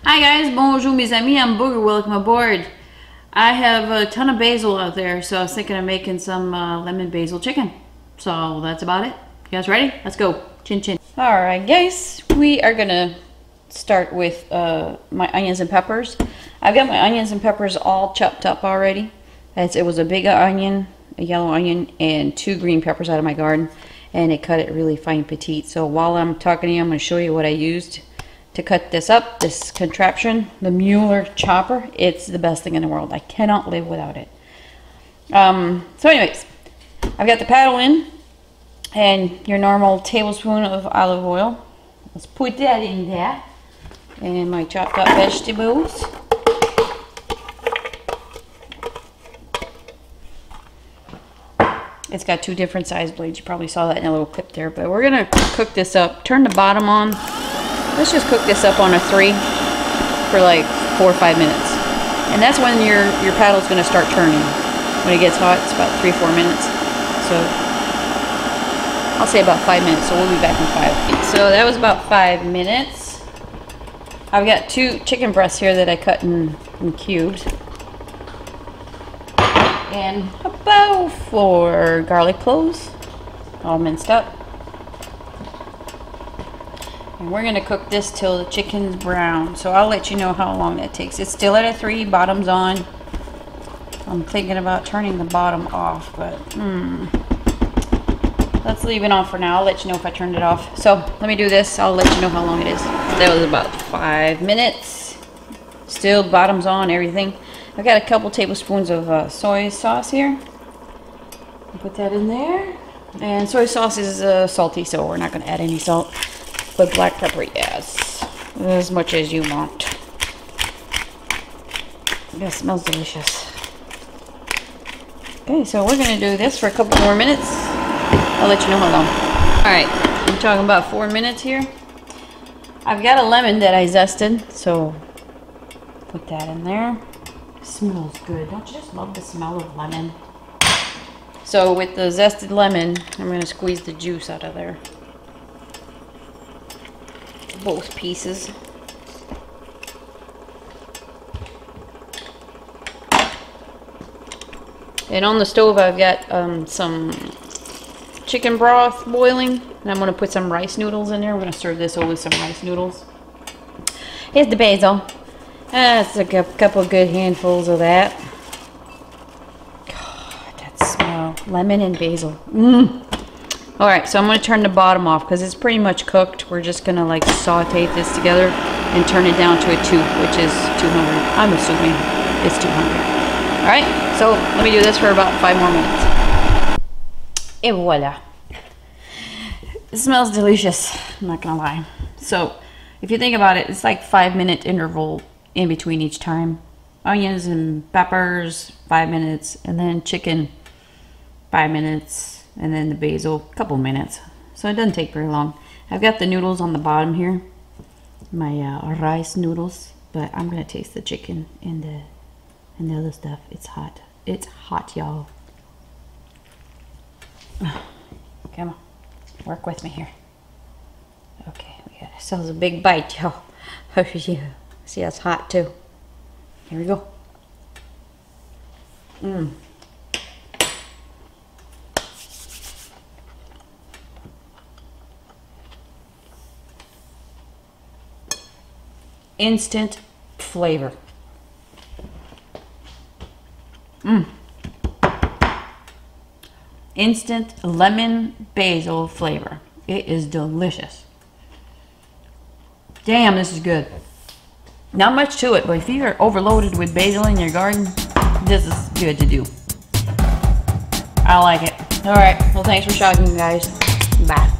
Hi guys, bonjour mes amis, I'm Booger, welcome aboard. I have a ton of basil out there, so I was thinking of making some lemon basil chicken. So that's about it. You guys ready? Let's go. Chin chin. Alright guys, we are gonna start with my onions and peppers. I've got my onions and peppers all chopped up already. It was a big onion, a yellow onion, and 2 green peppers out of my garden. And it cut it really fine petite. So while I'm talking to you, I'm going to show you what I used to cut this up, this contraption, the Mueller Chopper. It's the best thing in the world. I cannot live without it. So anyways, I've got the paddle in and your normal tablespoon of olive oil. Let's put that in there. And my chopped up vegetables. It's got 2 different size blades. You probably saw that in a little clip there. But we're going to cook this up. Turn the bottom on. Let's just cook this up on a 3 for like 4 or 5 minutes. And that's when your paddle's going to start turning. When it gets hot, it's about 3-4 minutes. So I'll say about 5 minutes. So we'll be back in 5. So that was about 5 minutes. I've got 2 chicken breasts here that I cut in cubes. And about 4 garlic cloves, all minced up. And we're going to cook this till the chicken's brown. So I'll let you know how long that takes. It's still at a 3, bottom's on. I'm thinking about turning the bottom off, but let's leave it on for now. I'll let you know if I turned it off. So let me do this. I'll let you know how long it is. That was about 5 minutes. Still bottom's on, everything. I've got a couple tablespoons of soy sauce here. Put that in there. And soy sauce is salty, so we're not going to add any salt. But black pepper, yes. As much as you want. That smells delicious. Okay, so we're going to do this for a couple more minutes. I'll let you know how long. Alright, I'm talking about 4 minutes here. I've got a lemon that I zested, so put that in there. Smells good. Don't you just love the smell of lemon? So with the zested lemon, I'm going to squeeze the juice out of there. Both pieces. And on the stove I've got some chicken broth boiling. And I'm going to put some rice noodles in there. I'm going to serve this over with some rice noodles. Here's the basil. That's a couple of good handfuls of that. God, that smell. Lemon and basil. Alright, so I'm going to turn the bottom off because it's pretty much cooked. We're just going to like saute this together and turn it down to a 2, which is 200. I'm assuming it's 200. Alright, so let me do this for about 5 more minutes. Et voila. It smells delicious. I'm not going to lie. So, if you think about it, it's like 5-minute interval in between each time. Onions and peppers, 5 minutes, and then chicken, 5 minutes, and then the basil, a couple minutes. So it doesn't take very long. I've got the noodles on the bottom here, my rice noodles, but I'm gonna taste the chicken and the other stuff. It's hot. It's hot, y'all. Come on, work with me here. Okay, we got ourselves a big bite, y'all. See, that's hot too. Here we go. Instant flavor. Instant lemon basil flavor. It is delicious. Damn, this is good. Not much to it, but if you're overloaded with basil in your garden, this is good to do. I like it. Alright, well thanks for shopping, guys. Bye.